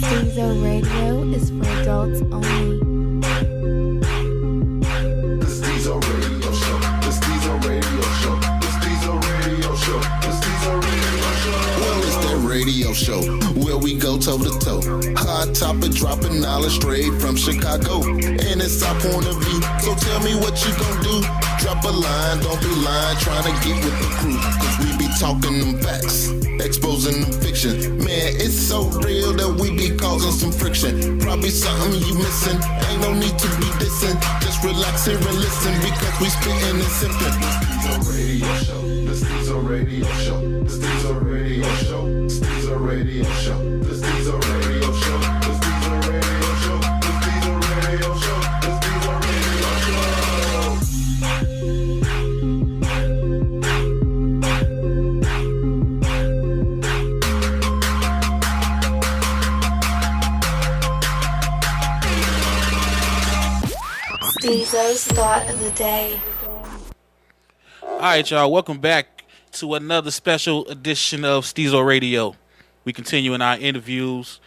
Stezo Radio is for adults only. The Stezo Radio Show. The Stezo Radio Show. The Stezo Radio Show. The Stezo Radio Show. Well, it's that radio show where we go toe to toe. Hot topic, dropping knowledge straight from Chicago, and it's our point of view. So tell me what you gon' do. Drop a line, don't be lying, trying to get with the crew. Cause we be talking them facts, exposing them fiction. Man, it's so real that we be causing some friction. Probably something you missing, ain't no need to be dissing. Just relax here and listen, because we spitting and sipping. The Stezo Radio Show. The Stezo Radio Show. The Stezo Radio Show. The Stezo Radio Show. The Stezo Radio Show. The Stezo Radio Show. The Stezo Radio Show. The Stezo Radio Show. Stezo's Thought of the Day. All right, y'all. Welcome back to another special edition of Stezo Radio. We continuing our interviews.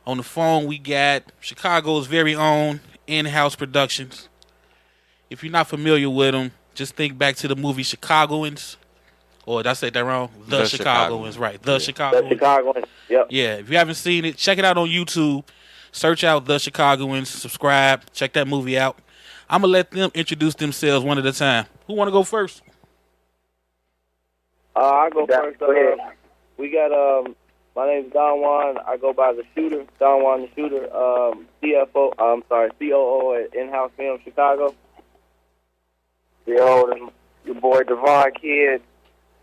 On the phone, we got Chicago's very own In-House Productions. If you're not familiar with them, just think back to the movie Chicagoans. Or did I say that wrong? The Chicagoans, right. The Chicagoans. The Chicagoan, yep. Yeah, if you haven't seen it, check it out on YouTube. Search out The Chicagoans. Subscribe. Check that movie out. I'm going to let them introduce themselves one at a time. Who want to go first? I'll go first. Go ahead. We got, my name's Don Juan. I go by the Shooter, Don Juan the Shooter. COO at In-House Films Chicago. Yo, your boy Devon Kidd,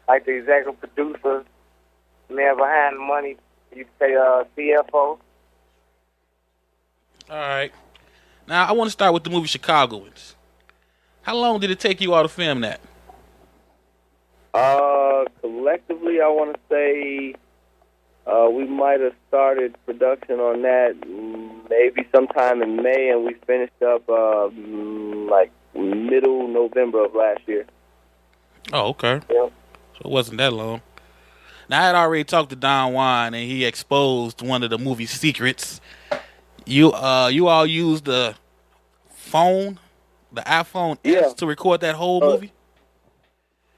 like the executive producer, man behind the money. You say CFO. All right. Now, I want to start with the movie Chicagoans. How long did it take you all to film that? Collectively, I want to say we might have started production on that maybe sometime in May, and we finished up like middle November of last year. Oh, okay. Yeah. So it wasn't that long. Now, I had already talked to Don Juan, and he exposed one of the movie's secrets. You all used the phone, the iPhone S, to record that whole movie?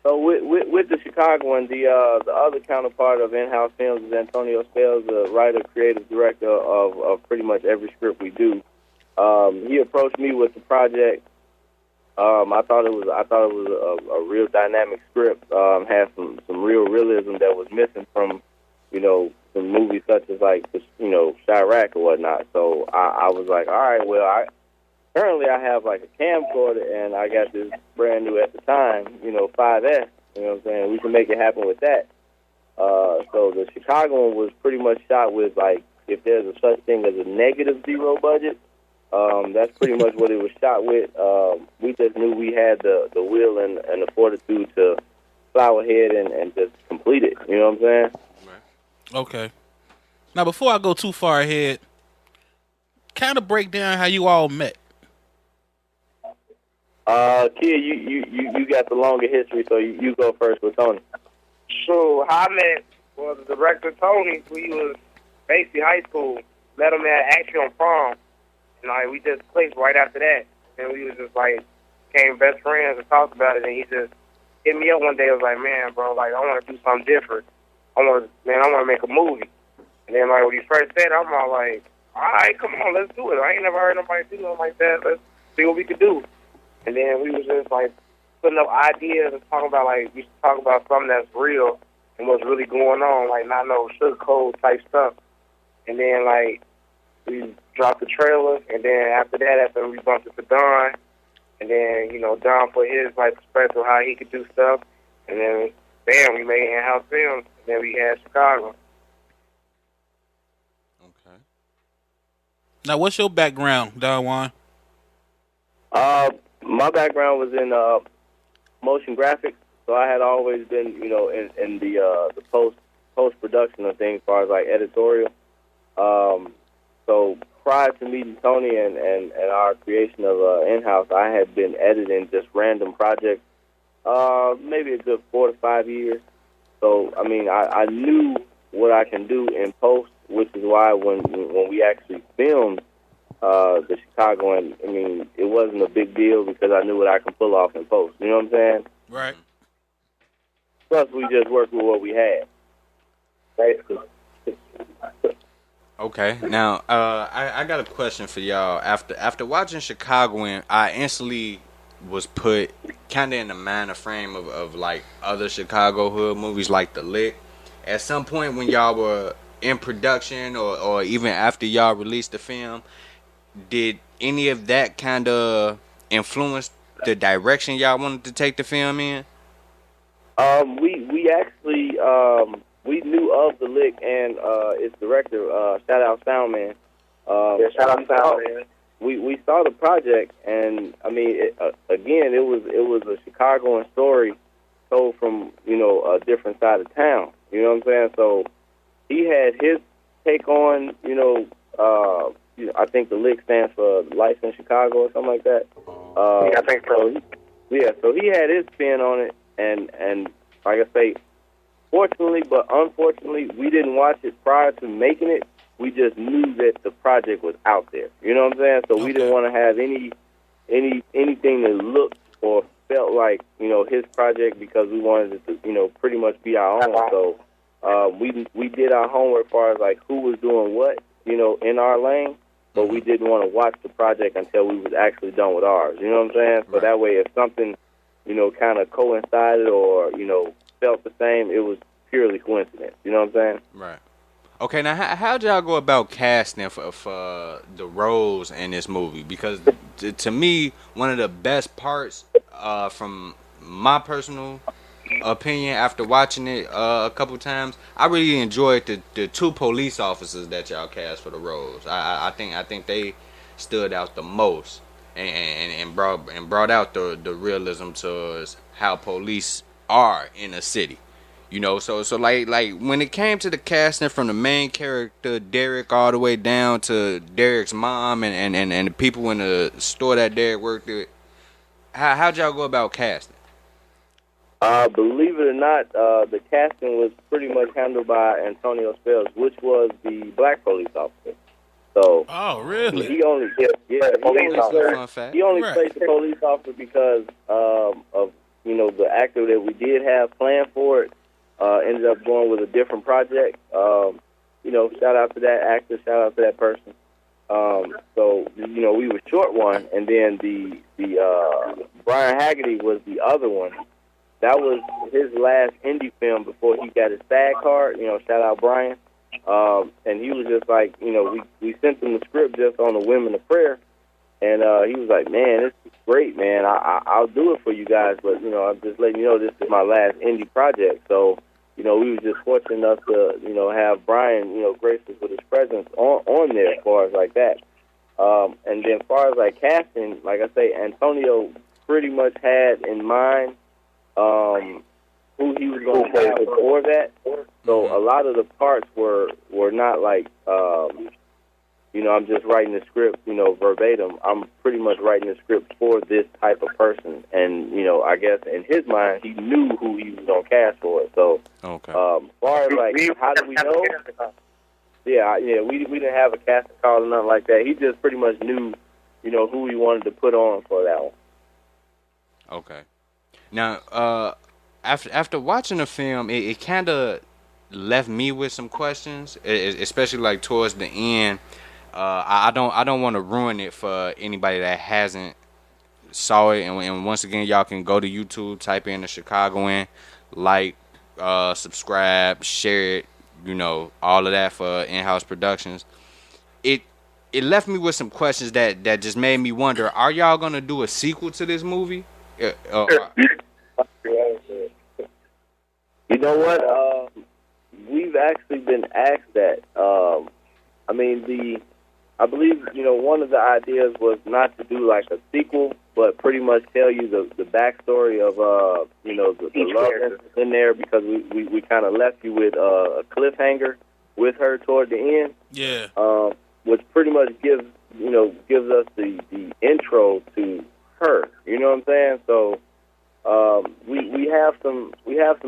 So with the Chicagoan, the other counterpart of In-House Films is Antonio Spells, the writer, creative director of pretty much every script we do. He approached me with the project. I thought it was a real dynamic script. Had some real realism that was missing from, some movies such as like Chirac or whatnot. So I was like, all right, well, currently I have like a camcorder, and I got this brand new at the time, 5S. You know what I'm saying? We can make it happen with that. So the Chicagoan was pretty much shot with, like, if there's a such thing as a -0 budget, that's pretty much what it was shot with. We just knew we had the will and the fortitude to plow ahead and just complete it. You know what I'm saying? Okay. Now, before I go too far ahead, kind of break down how you all met. Kid, you got the longer history, so you go first with Tony. So how I met was the director Tony. We was basically high school. Met him at actually on prom, and like we just clicked right after that. And we was just like became best friends and talked about it. And he just hit me up one day. I was like, man, bro, like I want to do something different. I want to make a movie. And then like when he first said it, I'm all like, all right, come on, let's do it. I ain't never heard nobody do nothing like that. Let's see what we could do. And then we was just like putting up ideas and talking about like we should talk about something that's real and what's really going on, like not no sugarcoat type stuff. And then like we dropped the trailer, and then after we bumped it to Don, and then Don put his like perspective of how he could do stuff, and then bam, we made In-House Films, and then we had Chicago. Okay. Now, what's your background, Don Juan? My background was in motion graphics, so I had always been, in the post production of things, as far as like editorial. So prior to meeting Tony and our creation of In-House, I had been editing just random projects, maybe a good 4 to 5 years. So I mean, I knew what I can do in post which is why when we actually filmed the Chicagoan, I mean, it wasn't a big deal because I knew what I could pull off in post. You know what I'm saying? Right. Plus, we just worked with what we had. Basically. Okay, now I got a question for y'all. After watching Chicagoan, I instantly was put kind of in the mind frame of like other Chicago hood movies like The Lick. At some point when y'all were in production or even after y'all released the film, did any of that kind of influence the direction y'all wanted to take the film in? We actually we knew of The Lick and its director. Shout out Soundman. Shout out Soundman. We saw the project, and I mean, again, it was a Chicagoan story told from a different side of town. You know what I'm saying? So he had his take on I think The Lick stands for Life in Chicago or something like that. Yeah, I think so. So he had his spin on it, and like I say, fortunately but unfortunately, we didn't watch it prior to making it. We just knew that the project was out there. You know what I'm saying? So we didn't want to have anything that looked or felt like his project because we wanted it to pretty much be our own. So we did our homework as far as like who was doing what in our lane. But we didn't want to watch the project until we was actually done with ours. You know what I'm saying? So that way, if something, kind of coincided or, felt the same, it was purely coincidence. You know what I'm saying? Right. Okay, now how'd y'all go about casting for the roles in this movie? Because to me, one of the best parts from my personal opinion after watching it a couple times, I really enjoyed the two police officers that y'all cast for the roles. I think they stood out the most and brought out the realism to how police are in a city. So like when it came to the casting from the main character Derek all the way down to Derek's mom and the people in the store that Derek worked at, how'd y'all go about casting? Believe it or not, the casting was pretty much handled by Antonio Spells, which was the black police officer. So, oh, really? He only played the police officer because of the actor that we did have planned for it. Ended up going with a different project. Shout out to that actor, shout out to that person. So we were short one, and then the Brian Haggerty was the other one. That was his last indie film before he got his SAG card. Shout out Brian. And he was just like, we sent him the script just on the whim and the prayer, and he was like, man, this is great, man. I'll do it for you guys, but I'm just letting you know this is my last indie project. So we was just fortunate enough to have Brian grace us with his presence on there as far as like that. And then as far as like casting, like I say, Antonio pretty much had in mind who he was going to play before that. So a lot of the parts were not like, I'm just writing the script, verbatim. I'm pretty much writing the script for this type of person. And, I guess in his mind, he knew who he was going to cast for it. So, as far as like, how do we know? Yeah, we didn't have a casting call or nothing like that. He just pretty much knew, who he wanted to put on for that one. Okay. Now, after watching the film, it kind of left me with some questions, especially like towards the end. I don't want to ruin it for anybody that hasn't saw it. And once again, y'all can go to YouTube, type in the Chicagoan, like, subscribe, share it, all of that for In-House Productions. It left me with some questions that just made me wonder: are y'all gonna do a sequel to this movie? You know what? We've actually been asked that. I believe, one of the ideas was not to do like a sequel, but pretty much tell you the backstory of, the love in there, because we kind of left you with a cliffhanger with her toward the end. Yeah. Which pretty much gives us the intro to her. You know what I'm saying? So, we have some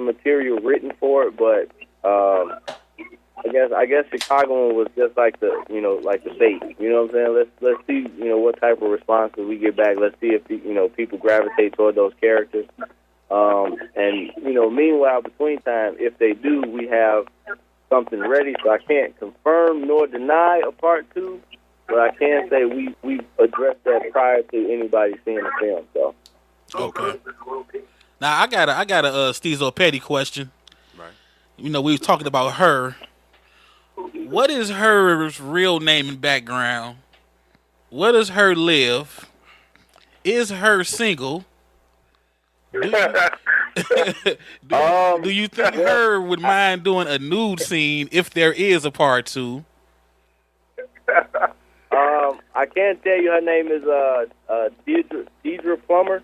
material written for it, but I guess I guess Chicagoan was just like the bait. You know what I'm saying? Let's see, what type of responses we get back. Let's see if people gravitate toward those characters. And meanwhile, between time, if they do, we have something ready. So I can't confirm nor deny a part 2, but I can say we addressed that prior to anybody seeing the film. So okay. Now I got a Stezo Petty question. Right. We were talking about her. What is her real name and background? Where does her live? Is her single? Do you think her would mind doing a nude scene if there is a part 2? I can't tell you her name is Deidre Plummer.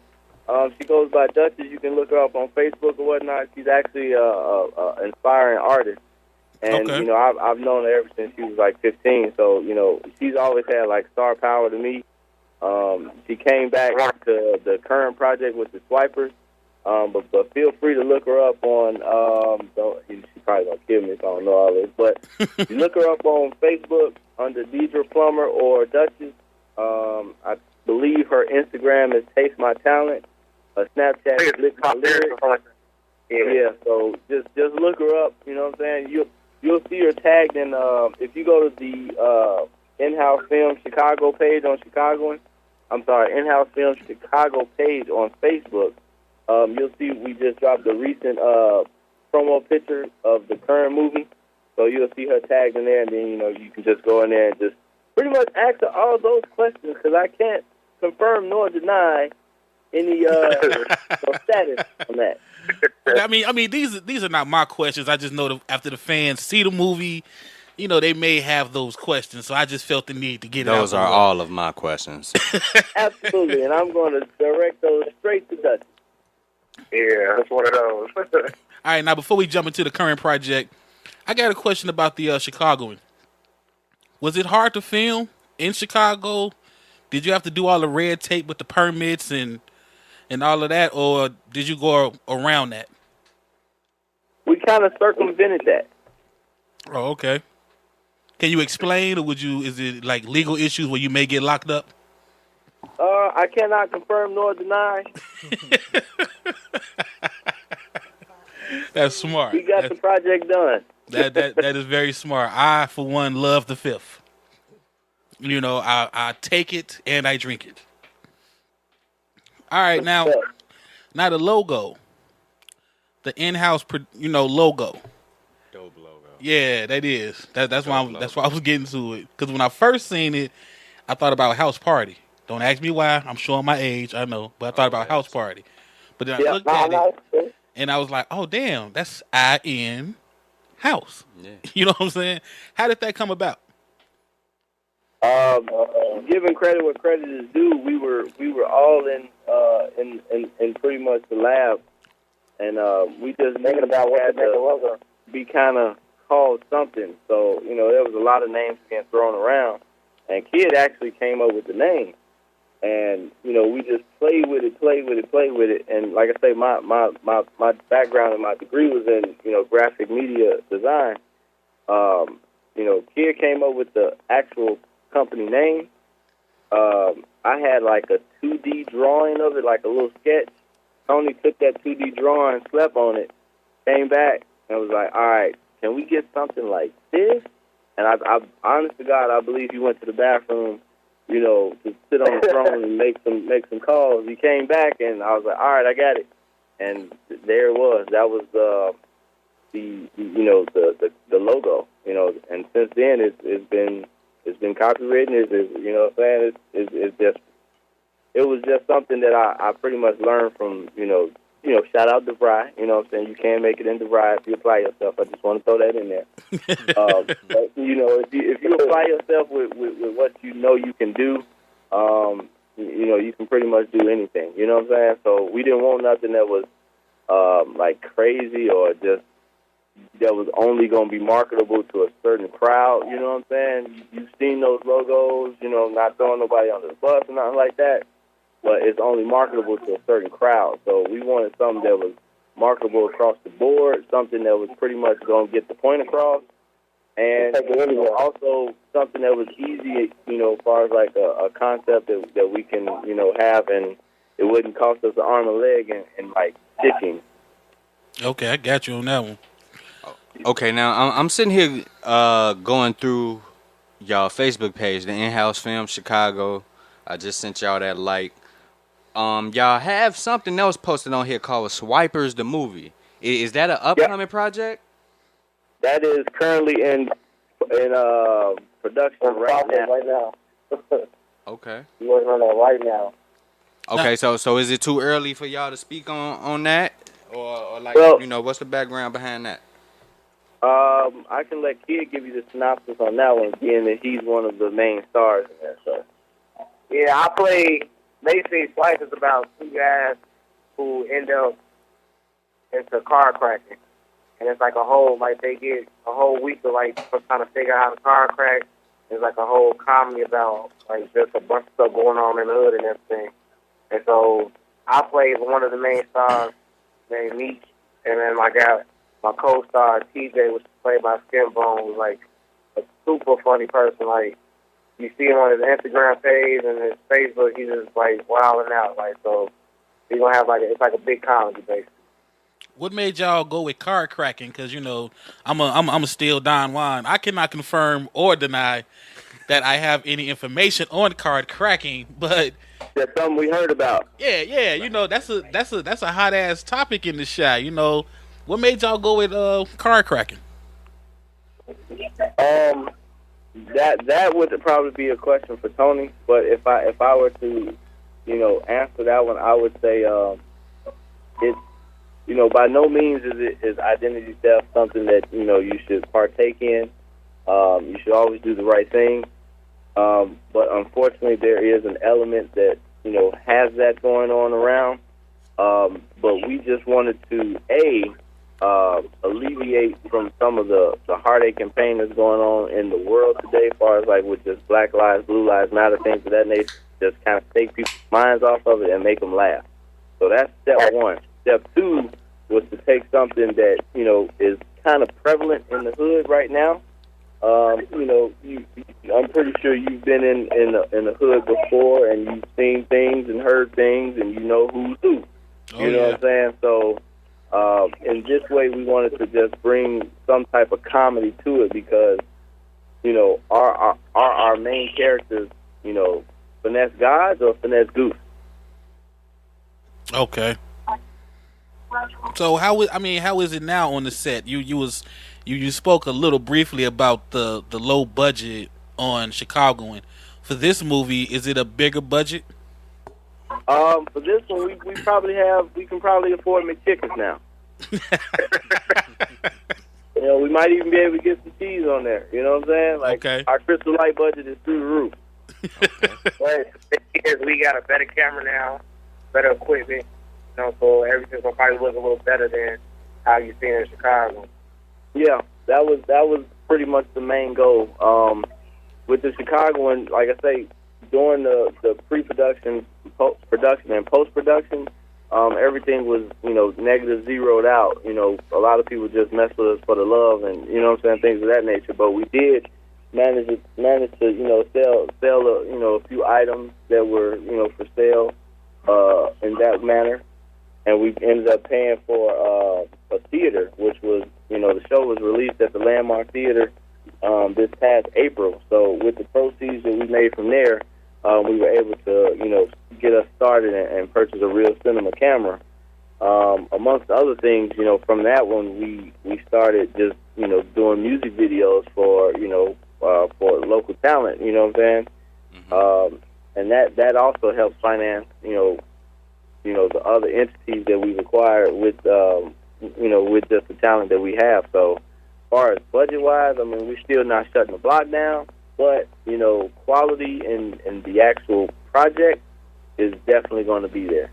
She goes by Duchess. You can look her up on Facebook or whatnot. She's actually an inspiring artist. And, okay. I've known her ever since she was like 15. So, she's always had like star power to me. She came back to the current project with the Swiperz. But feel free to look her up on, she probably going to kill me if I don't know all this. But you look her up on Facebook under Deidre Plummer or Duchess. I believe her Instagram is Taste My Talent. Her Snapchat is Lick My Lyrics. Yeah, so just look her up. You know what I'm saying? You'll see her tagged in. If you go to the In-House Film Chicago page on Chicagoan, In-House Film Chicago page on Facebook, you'll see we just dropped a recent promo picture of the current movie. So you'll see her tagged in there, and then you can just go in there and just pretty much ask her all those questions because I can't confirm nor deny any status on that. I mean, these are not my questions. I just know that after the fans see the movie, they may have those questions. So I just felt the need to get it out. Those are all of my questions. Absolutely, and I'm going to direct those straight to Dusty. Yeah, that's one of those. All right, now before we jump into the current project, I got a question about the Chicagoan. Was it hard to film in Chicago? Did you have to do all the red tape with the permits and all of that, or did you go around that? We kind of circumvented that. Oh, okay. Can you explain, or is it like legal issues where you may get locked up? I cannot confirm nor deny. That's smart. We got the project done. That is very smart. I, for one, love the Fifth. I take it and I drink it. All right, now the logo, the in-house, logo. Dope logo. Yeah, that is. That's why I was getting to it. Because when I first seen it, I thought about House Party. Don't ask me why. I'm showing my age. I know, but I thought about House Party. But then I looked at it, and I was like, oh damn, that's I-N house. Yeah. You know what I'm saying? How did that come about? Giving credit where credit is due, we were all in pretty much the lab, and we just thinking about what the logo be kind of called something. So there was a lot of names being thrown around, and Kid actually came up with the name, and we just played with it, and like I say, my background and my degree was in graphic media design. Kid came up with the actual company name. I had like a 2D drawing of it, like a little sketch. Tony took that 2D drawing, slept on it, came back, and was like, all right, can we get something like this? And I honest to God, I believe he went to the bathroom, to sit on the throne and make some calls. He came back, and I was like, all right, I got it. And there it was. That was the logo, and since then it's been copywritten. It was just something that I pretty much learned from, shout out DeVry. You know what I'm saying? You can make it in DeVry if you apply yourself. I just want to throw that in there. But, if you apply yourself with what you can do, you can pretty much do anything. You know what I'm saying? So we didn't want nothing that was like crazy or just that was only going to be marketable to a certain crowd. You know what I'm saying? You've seen those logos, not throwing nobody under the bus or nothing like that, but it's only marketable to a certain crowd. So we wanted something that was marketable across the board, something that was pretty much going to get the point across, And also something that was easy, as far as like a concept that we can, have, and it wouldn't cost us an arm and leg and like stitching. Okay, I got you on that one. Okay, now I'm sitting here going through y'all Facebook page, the In-House Films Chicago. I just sent y'all that like. Y'all have something else posted on here called Swiperz the movie. Is that an upcoming project? That is currently in production right now. Okay. We're working on that right now. Okay, so is it too early for y'all to speak on that, or like what's the background behind that? I can let Kid give you the synopsis on that one, being that he's one of the main stars in that. So. Yeah, I play. Basically, Swiperz is about two guys who end up into car cracking. And it's like they get a whole week of like trying to figure out how the car cracked. There's like a whole comedy about like just a bunch of stuff going on in the hood and everything. And so I played one of the main stars named Meech, and then I got my co-star TJ, which was played by Skinbone, who's like a super funny person. Like you see him on his Instagram page and his Facebook, he's just like wilding out. Like so, he's gonna have it's like a big comedy basically. What made y'all go with card cracking? Because I'm a still Don Juan. I cannot confirm or deny that I have any information on card cracking, but that's something we heard about. Yeah. That's a hot ass topic in the shot. What made y'all go with card cracking? That would probably be a question for Tony. But if I were to answer that one, I would say it's. By no means is identity theft something that, you should partake in. You should always do the right thing. But unfortunately, there is an element that, has that going on around. But we just wanted to, alleviate from some of the heartache and pain that's going on in the world today, as far as like with just Black Lives, Blue Lives Matter, things of that nature, just kind of take people's minds off of it and make them laugh. So that's step one. Step two was to take something that, is kind of prevalent in the hood right now. I'm pretty sure you've been in the hood before, and you've seen things and heard things, and you know who's who. You know what I'm saying? So in this way, we wanted to just bring some type of comedy to it because, our main characters, finesse gods or finesse goose? Okay. So how is it now on the set? You spoke a little briefly about the low budget on Chicagoan. For this movie, is it a bigger budget? For this one, we can probably afford McChickens now. We might even be able to get some cheese on there. You know what I'm saying? Like, okay. Our Crystal Light budget is through the roof. Okay. But we got a better camera now, better equipment. So everything's gonna probably look a little better than how you seen it in Chicago. Yeah, that was pretty much the main goal. With the Chicagoan, like I say, during the pre-production, production, and post-production, everything was negative zeroed out. A lot of people just mess with us for the love and things of that nature. But we did manage to sell a few items that were for sale in that manner. And we ended up paying for a theater, which was, the show was released at the Landmark Theater this past April. So with the proceeds that we made from there, we were able to, get us started and purchase a real cinema camera. Amongst other things, from that one, we started just, doing music videos for local talent, you know what I'm saying? Mm-hmm. And that also helps finance, the other entities that we've acquired with just the talent that we have. So as far as budget-wise, we're still not shutting the block down, but, quality and the actual project is definitely going to be there.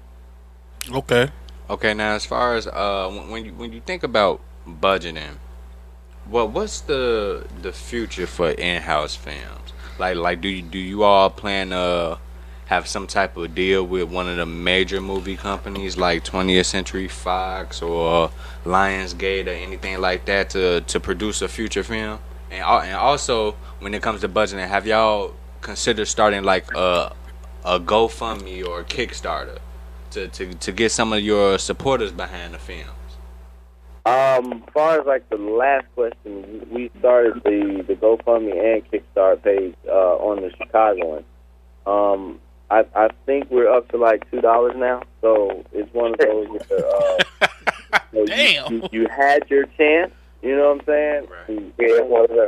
Okay. Okay, now as far as when you think about budgeting, what's the future for in-house films? Like do you all plan to have some type of deal with one of the major movie companies like 20th Century Fox or Lionsgate or anything like that to produce a future film? And also, when it comes to budgeting, have y'all considered starting like a GoFundMe or a Kickstarter to get some of your supporters behind the films? As far as like the last question, we started the GoFundMe and Kickstarter page on the Chicagoan. I think we're up to like $2 now, so it's one of those. Damn. You had your chance. You know what I'm saying? Right. Yeah,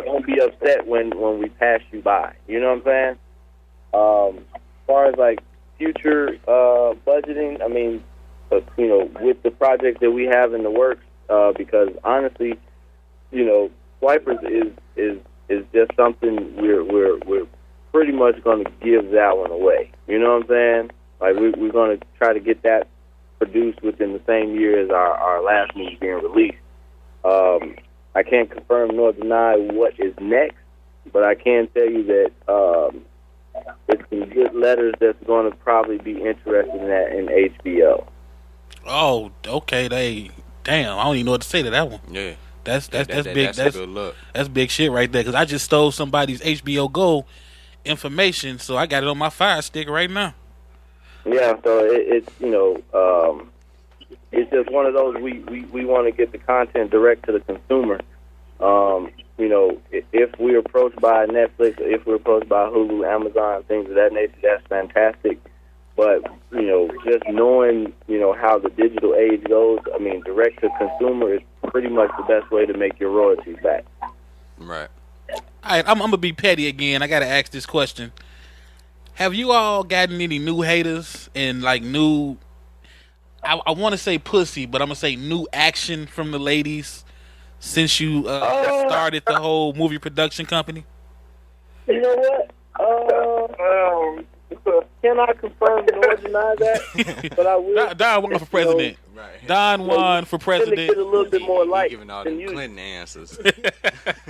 don't be upset when we pass you by. You know what I'm saying? As far as like future budgeting, I mean, with the project that we have in the works, because honestly, Swiperz is just something we're pretty much going to give that one away. You know what I'm saying? Like we're going to try to get that produced within the same year as our last movie being released. I can't confirm nor deny what is next, but I can tell you that it's some good letters that's going to probably be interested in that in HBO. Oh, okay. Damn, I don't even know what to say to that one. Yeah, That's big. That's a good look. That's big shit right there. Because I just stole somebody's HBO Go information, so I got it on my Fire Stick right now. Yeah, so it's it's just one of those we want to get the content direct to the consumer. If we're approached by Netflix, or if we're approached by Hulu, Amazon, things of that nature, that's fantastic. But just knowing how the digital age goes, I mean, direct to consumer is pretty much the best way to make your royalties back. Right. All right, I'm gonna be petty again. I gotta ask this question: have you all gotten any new haters and like new? I want to say pussy, but I'm gonna say new action from the ladies since you started the whole movie production company. You know what? Cannot confirm nor deny that, but I will. Don won for president. Right. Don won for president. Get a little bit more light giving all than them you. Clinton answers.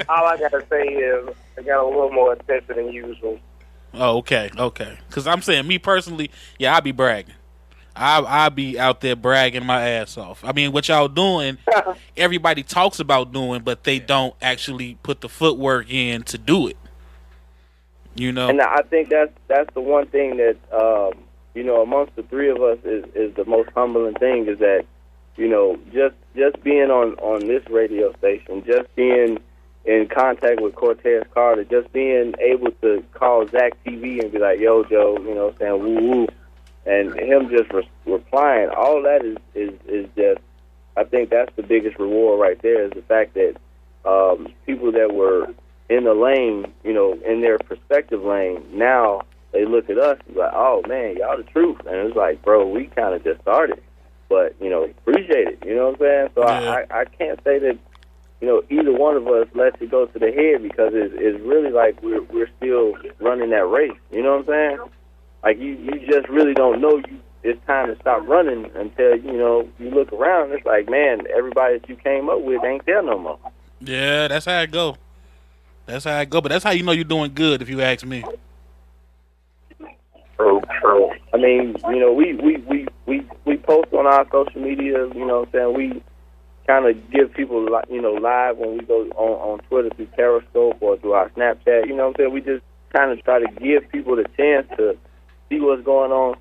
All I gotta say is I got a little more attention than usual. Oh, okay. Because I'm saying, me personally, yeah, I be bragging. I be out there bragging my ass off. I mean, what y'all doing, everybody talks about doing, but they don't actually put the footwork in to do it. And I think that's the one thing that amongst the three of us is the most humbling thing is that just being on this radio station, just being in contact with Cortez Carter, just being able to call Zach TV and be like, "Yo, Joe," saying "woo woo," and him just replying. All that is just. I think that's the biggest reward right there is the fact that people that were in the lane, in their perspective lane, now they look at us and be like, "Oh man, y'all the truth." And it's like, bro, we kind of just started, but appreciate it. You know what I'm saying? So yeah. I can't say that either one of us lets it go to the head because it's really like we're still running that race. You know what I'm saying? Like you just really don't know it's time to stop running until you look around. It's like, man, everybody that you came up with ain't there no more. Yeah, that's how it go. But that's how you know you're doing good, if you ask me. True. I mean, we post on our social media. You know what I'm saying? We kind of give people, live when we go on Twitter through Periscope or through our Snapchat. You know what I'm saying? We just kind of try to give people the chance to see what's going on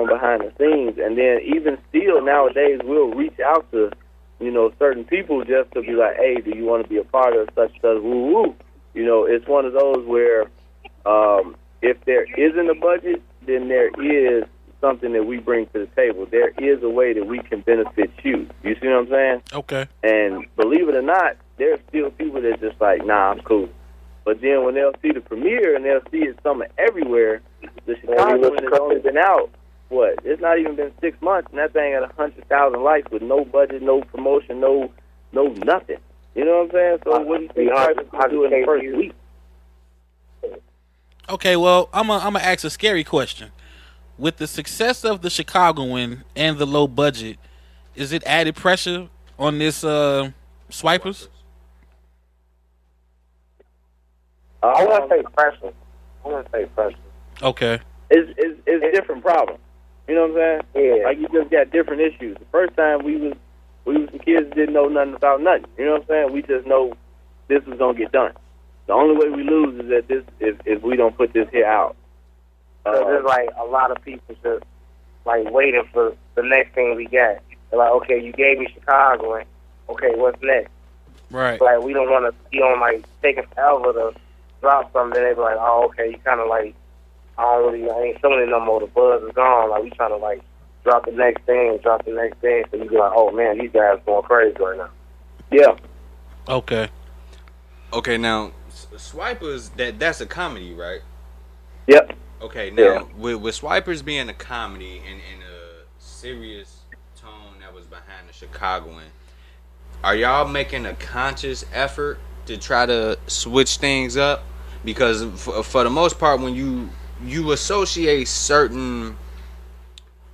behind the scenes. And then even still nowadays, we'll reach out to, certain people just to be like, "Hey, do you want to be a part of such woo woo?" It's one of those where if there isn't a budget, then there is something that we bring to the table. There is a way that we can benefit you. You see what I'm saying? Okay. And believe it or not, there's still people that just like, "Nah, I'm cool." But then when they'll see the premiere and they'll see it somewhere everywhere, the Chicagoan has only been out, it's not even been 6 months, and that thing had 100,000 likes with no budget, no promotion, no nothing. You know what I'm saying? So what do you think Swiperz do in the first week? Okay, well, I'm gonna ask a scary question. With the success of the Chicagoan and the low budget, is it added pressure on this Swiperz? I want to say pressure. Okay. It's a different problem. You know what I'm saying? Yeah. Like you just got different issues. The first time we was some kids that didn't know nothing about nothing. You know what I'm saying? We just know this was gonna get done. The only way we lose is that if we don't put this here out. So there's like a lot of people just like waiting for the next thing we got. They're like, okay, you gave me Chicagoan. Okay, what's next? Right. Like, we don't want to be on, like, taking forever to drop something. Then they be like, oh, okay, you kind of like, I ain't feeling it no more. The buzz is gone. Like, we trying to, like, drop the next thing. So you be like, oh, man, these guys going crazy right now. Yeah. Okay. Okay, now, Swiperz, that's a comedy, right? Yep. Okay, now, Yeah. with Swiperz being a comedy and a serious tone that was behind the Chicagoan, are y'all making a conscious effort to try to switch things up? Because for the most part, when you associate certain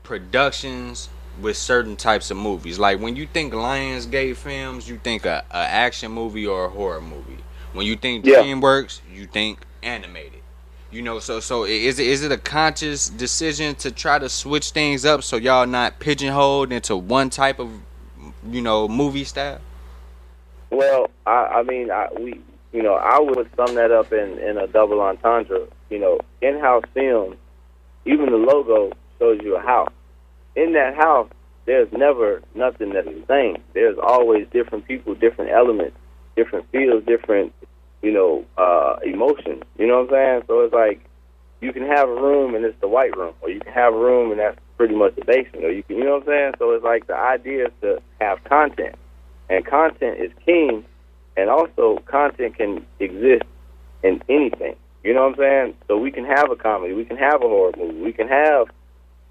productions with certain types of movies, like when you think Lionsgate films, you think a action movie or a horror movie. When you think DreamWorks, you think animated. You know, so is it a conscious decision to try to switch things up so y'all not pigeonholed into one type of, movie style? Well, I would sum that up in a double entendre. In-house film, even the logo shows you a house. In that house, there's never nothing that's the same. There's always different people, different elements, different feels, different, emotions. You know what I'm saying? So it's like you can have a room and it's the white room, or you can have a room and that's pretty much the basement, or you know what I'm saying? So it's like the idea is to have content, and content is king, and also content can exist in anything. You know what I'm saying? So we can have a comedy, we can have a horror movie, we can have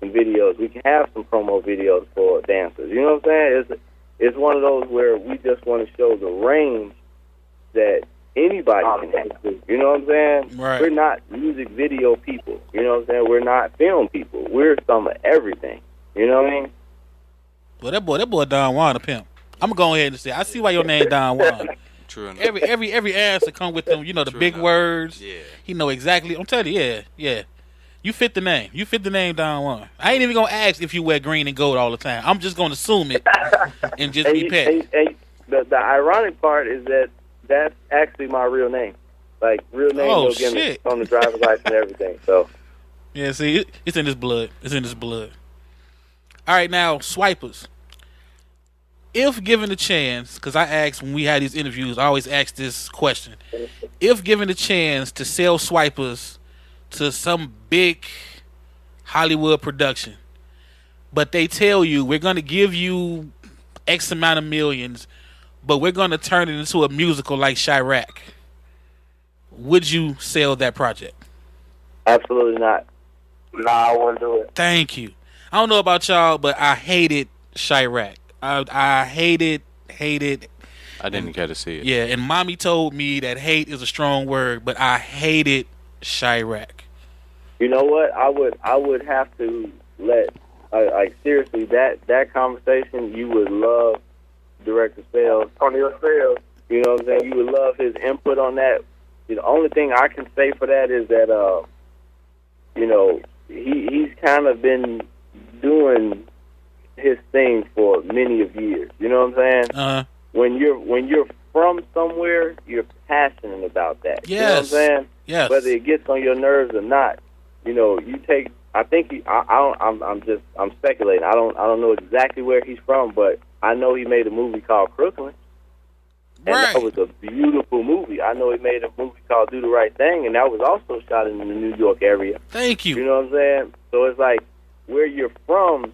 some videos, we can have some promo videos for dancers. You know what I'm saying? It's one of those where we just want to show the range that anybody can have. You know what I'm saying? Right. We're not music video people. You know what I'm saying? We're not film people. We're some of everything. You know what I mean? Well, that boy Don Juan a pimp. I'm gonna go ahead and say I see why your name Don Juan. True enough. Every answer come with them, the True big enough. words. Yeah. He know exactly. I'm telling you, yeah. You fit the name. You fit the name Don Juan. I ain't even gonna ask if you wear green and gold all the time. I'm just gonna assume it and just be petty. And the ironic part is that that's actually my real name. Like, real name, Oh, no gimmick. shit. It's on the driver's license and everything. So, Yeah, see, it's in his blood. It's in his blood. All right, now, Swiperz. If given a chance, because I asked when we had these interviews, I always ask this question. If given a chance to sell Swiperz to some big Hollywood production, but they tell you, we're going to give you X amount of millions, but we're going to turn it into a musical like Chirac, would you sell that project? absolutely not. Nah, I wouldn't do it. Thank you. I don't know about y'all, but I hated Chirac. I hated. I didn't get to see it. Yeah, and mommy told me that hate is a strong word, but I hated Chirac. You know what? I would have to let, like, seriously, that conversation, you would love Director Spells. Antonio Spells. You know what I'm saying? You would love his input on that. The only thing I can say for that is that, he's kind of been doing his thing for many of years. You know what I'm saying? When you're from somewhere, you're passionate about that. Yes. You know what I'm saying? Yes. Whether it gets on your nerves or not, you take. I think I'm speculating. I don't know exactly where he's from, but I know he made a movie called Crooklyn. And Right. that was a beautiful movie. I know he made a movie called Do the Right Thing, and that was also shot in the New York area. Thank you. You know what I'm saying? So it's like, where you're from,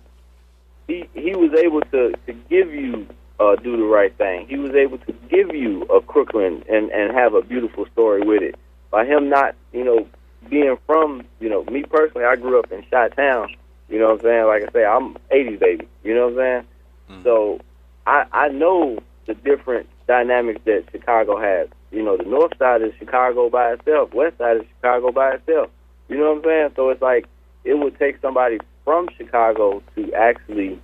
he was able to give you Do the Right Thing. He was able to give you a Crooklyn and have a beautiful story with it. By him not, being from, me personally, I grew up in Chi-Town. You know what I'm saying? Like I say, I'm 80s baby. You know what I'm saying? Mm-hmm. So I know the different dynamics that Chicago has. The north side is Chicago by itself. West side is Chicago by itself. You know what I'm saying? So it's like, it would take somebody from Chicago to actually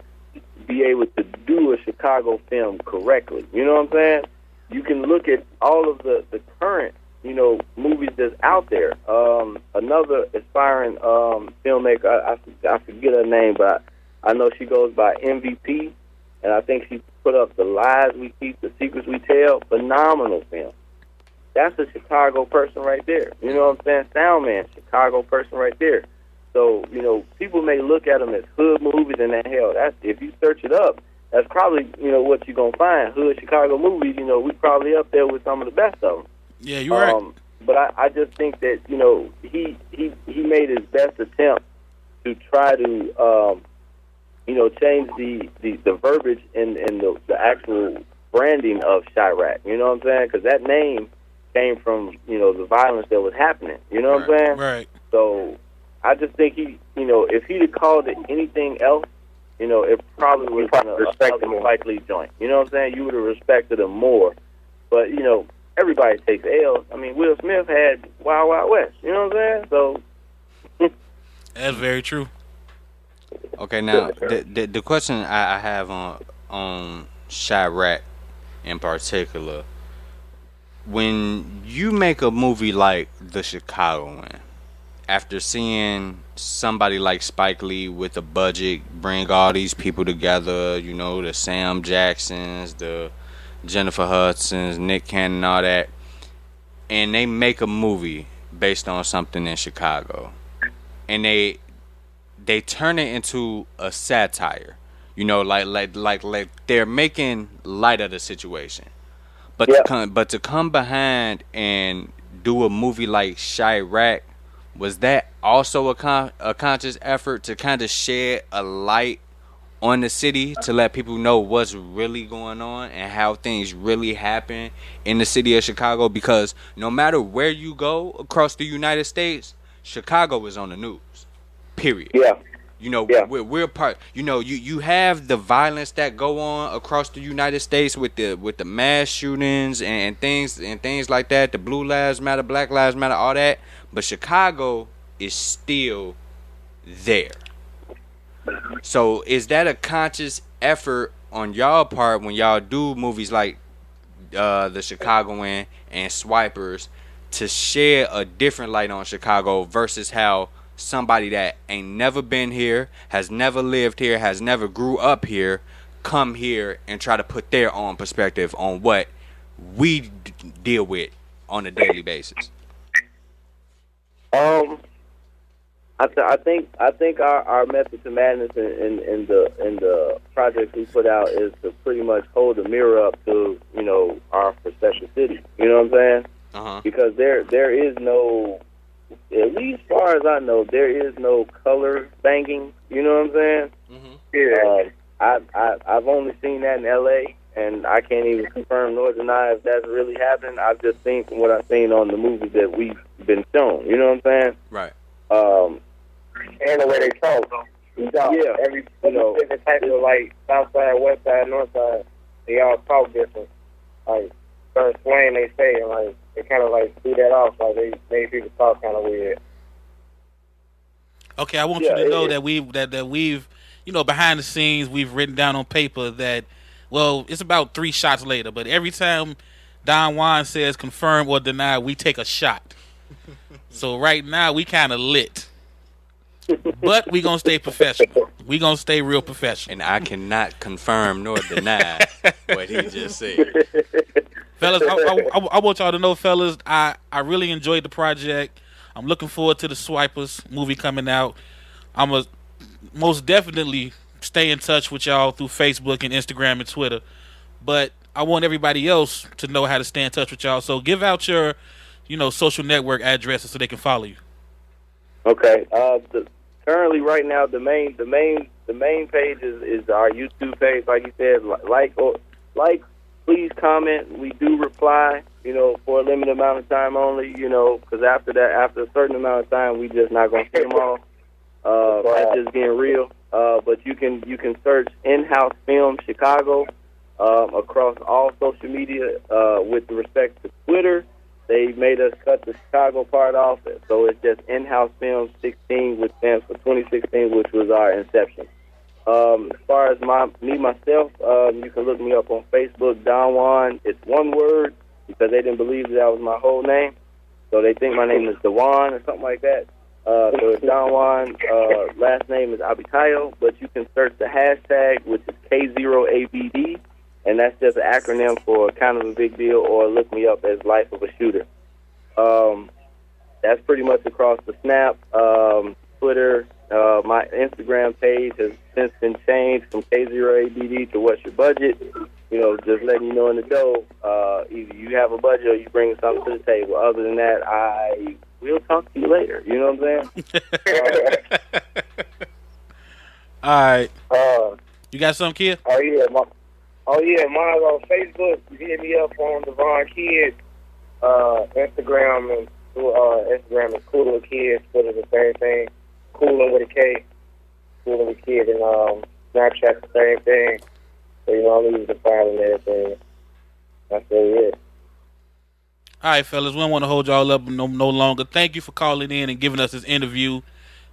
be able to do a Chicago film correctly. You know what I'm saying? You can look at all of the current, movies that's out there. Another aspiring filmmaker, I forget her name, but I know she goes by MVP, and I think she put up The Lies We Keep, The Secrets We Tell. Phenomenal film. that's a Chicago person right there. You know what I'm saying? Sound man, Chicago person right there. So, you know, people may look at them as hood movies, and that hell, that's, if you search it up, that's probably, you know, what you're going to find. Hood Chicago movies, you know, we probably up there with some of the best of them. Yeah, you're right. But I just think that, you know, he made his best attempt to try to, you know, change the verbiage and the actual branding of Chirac. You know what I'm saying? Because that name came from, you know, the violence that was happening. You know what I'm saying? Right. So I just think he, you know, if he'd have called it anything else, you know, it probably would have been a likely joint. You know what I'm saying? You would have respected him more. But, you know, everybody takes L's. I mean, Will Smith had Wild Wild West. You know what I'm saying? So that's very true. Okay, now the question I have on Chirac in particular, when you make a movie like The Chicagoan, after seeing somebody like Spike Lee with a budget bring all these people together, you know, the Sam Jacksons, the Jennifer Hudsons, Nick Cannon, all that, and they make a movie based on something in Chicago, and they turn it into a satire, you know, like they're making light of the situation, but to come behind and do a movie like Chirac, was that also a conscious effort to kind of shed a light on the city, to let people know what's really going on and how things really happen in the city of Chicago? Because no matter where you go across the United States, Chicago is on the news, period. Yeah. You know, we're part. You know, you have the violence that go on across the United States with the mass shootings and things like that. The Blue Lives Matter, Black Lives Matter, all that. But Chicago is still there. So is that a conscious effort on y'all part when y'all do movies like The Chicagoan and Swiperz to shed a different light on Chicago versus how somebody that ain't never been here, has never lived here, has never grew up here, come here and try to put their own perspective on what we deal with on a daily basis? I think our method to madness in the projects we put out is to pretty much hold a mirror up to, you know, our perception city. You know what I'm saying? Uh-huh. Because there is no, at least as far as I know, there is no color banging. You know what I'm saying? Mm-hmm. Yeah. I've only seen that in L.A. and I can't even confirm nor deny if that's really happening. I've just seen from what I've seen on the movies that we've been shown. You know what I'm saying? Right. And the way they talk. Yeah. Every different type of, like, south side, west side, north side, they all talk different. Like, certain slang they say, and, like, they kind of, like, do that off. Like, they make people talk kind of weird. Okay, I want you to know that we've, you know, behind the scenes, we've written down on paper that, well, it's about 3 shots later, but every time Don Juan says confirm or deny, we take a shot. So right now, we kind of lit. But we going to stay professional. We going to stay real professional. And I cannot confirm nor deny what he just said. Fellas, I want y'all to know, fellas, I really enjoyed the project. I'm looking forward to the Swiperz movie coming out. I'm a most definitely stay in touch with y'all through Facebook and Instagram and Twitter. But I want everybody else to know how to stay in touch with y'all. So give out your, you know, social network addresses so they can follow you. Okay. Currently, right now, the main page is our YouTube page. Like you said, like, please comment. We do reply, you know, for a limited amount of time only, you know, because after a certain amount of time, we just not gonna see them all. That's just being real. But you can search In-House Film Chicago across all social media. With respect to Twitter, they made us cut the Chicago part off, so it's just In-House Film 16, which stands for 2016, which was our inception. As far as myself, you can look me up on Facebook, Don Juan. It's one word because they didn't believe that was my whole name, so they think my name is Dewan or something like that. So it's Don Juan. Last name is Abitayo, but you can search the hashtag, which is K0ABD, and that's just an acronym for Kind of a Big Deal, or look me up as Life of a Shooter. That's pretty much across the Snap, Twitter. My Instagram page has since been changed from K0ABD to What's Your Budget. Just letting you know in the dough, either you have a budget or you bring something to the table. Other than that, I will talk to you later. You know what I'm saying? All right. You got something, kid? Oh yeah, mine's on Facebook. You hit me up on Devon Kids. Instagram and Instagram is Cooler with Kids. Twitter the same thing. Cooler with a K. Cooler with Kids, and Snapchat the same thing. So I'm easy to find and everything. That's really it. All right, fellas, we don't want to hold y'all up no longer. Thank you for calling in and giving us this interview.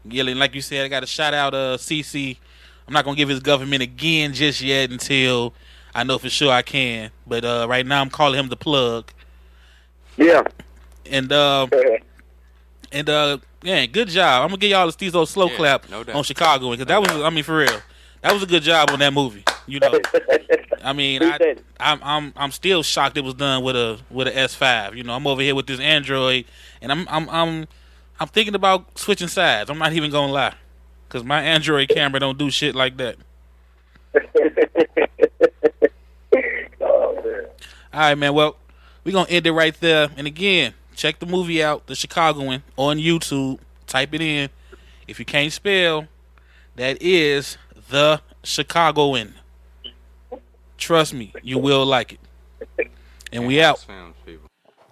Gillian, like you said, I got to shout out CC. I'm not going to give his government again just yet until I know for sure I can. But right now I'm calling him the plug. Yeah. And yeah, good job. I'm going to give y'all the Stezo slow clap no doubt. on Chicagoan, because that was, I mean, for real, that was a good job on that movie. I mean, I'm still shocked it was done with a S5. I'm over here with this Android, and I'm thinking about switching sides. I'm not even gonna lie, because my Android camera don't do shit like that. Oh, man. All right, man. Well, we're gonna end it right there. And again, check the movie out, The Chicagoan, on YouTube. Type it in. If you can't spell, that is The Chicagoan. Trust me, you will like it. And we out.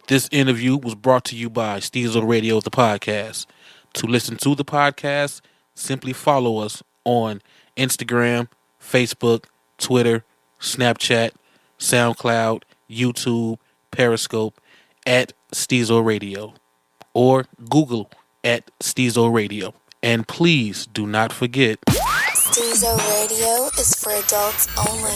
This interview was brought to you by Stezo Radio, the podcast. To listen to the podcast, simply follow us on Instagram, Facebook, Twitter, Snapchat, SoundCloud, YouTube, Periscope, at Stezo Radio. Or Google at Stezo Radio. And please do not forget, Stezo Radio is for adults only.